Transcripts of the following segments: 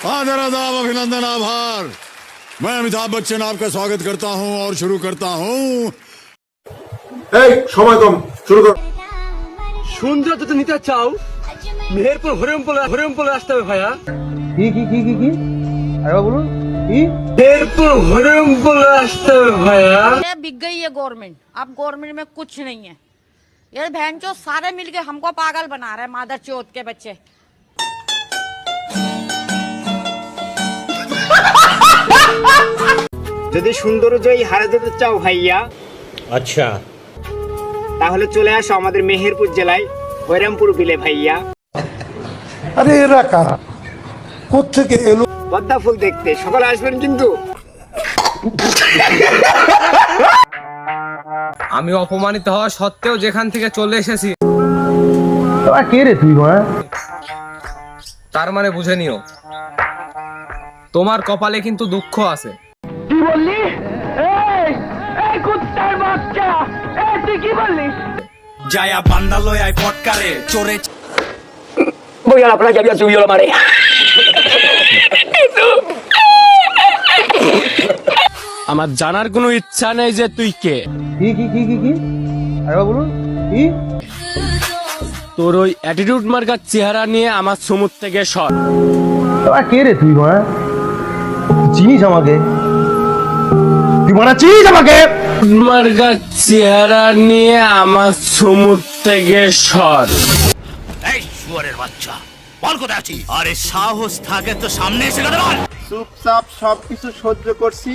आदर आदाब अभिनंदन आभार। मैं अमिताभ बच्चन आपका स्वागत करता हूं और शुरू करता हूं। এই সময় কম, শুরু কর। সুন্দর যদি নিতে চাও মেহেরপুর হরিমপুরে আসতে হবে ভাইয়া। কি আরেকবার বলুন। কি মেহেরপুর হরিমপুরে আসতে হবে ভাইয়া। ये बिक गई है गवर्नमेंट। अब गवर्नमेंट में कुछ नहीं है। ये बहन चो सारे मिलके हमको पागल बना रहे हैं, मादर चौथ के बच्चे। যদি সৌন্দর্যই হারা যেতে চাও ভাইয়া, আচ্ছা, তাহলে চলে আসো আমাদের মেহেরপুর জেলায় হরিরামপুর বিলে ভাইয়া। আরে এরা কারা, কোত্থেকে এলো? পদ্মা ফুল দেখতে সকালে আসবেন কিন্তু। আমি অপমানিত হওয়া সত্ত্বেও যেখান থেকে চলে এসেছি, তোরা কে রে তুই? তার মানে বুঝে নিও তোমার কপালে কিন্তু দুঃখ আছে। যায়া বান্দা লয় আই পটকারে চোরে বইয়াল আপনার যাবি আছে উইল মারে। আমার জানার কোনো ইচ্ছা নেই যে তুই কে। কি আরেকবার বলুন। কি তোর ওই অ্যাটিটিউড মার্কার চেহারা নিয়ে আমার সমুদ্র থেকে সর। তোরা কে রে তুই? চিনিস আমাকে? তুই চিনিস আমাকে? মার্কার চেহারা নিয়ে আমার সমুদ্র থেকে সর। এই শুয়ারের বাচ্চা বল কোথায় আছিস? আরে সাহস থাকে তো সামনে এসে কথা বল। চুপচাপ সবকিছু সহ্য করছি,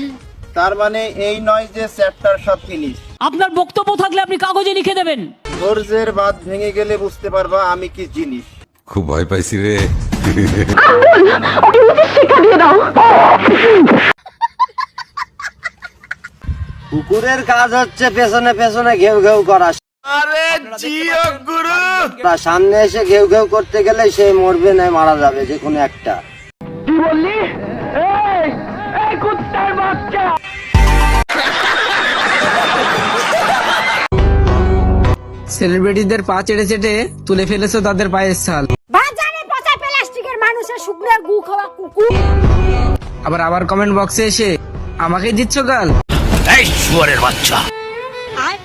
তার মানে এই নয় যে চ্যাপ্টার সব ফিনিশ। আপনার বক্তব্য থাকলে আপনি কাগজে লিখে দেবেন। ধৈর্যের বাঁধ ভেঙে গেলে বুঝতে পারবা আমি কি জিনিস। খুব ভয় পাইছি রে। কুকুরের কাজ হচ্ছে পেছনে পেছনে ঘেউ ঘেউ করা। আরে জিও গুরু, সামনে এসে ঘেউ ঘেউ করতে গেলে সে মরবে না মারা যাবে, যে কোনো একটা। সেলিব্রিটিদের পা চেটে চেটে তুলে ফেলেছো তাদের পায়ের ছাল। বাজারে পচা প্লাস্টিকের মানুষের শুকনো গু খাওয়া কুকুর। আবার কমেন্ট বক্সে এসে আমাকে দিচ্ছ গাল। এই শুয়ারের বাচ্চা আয়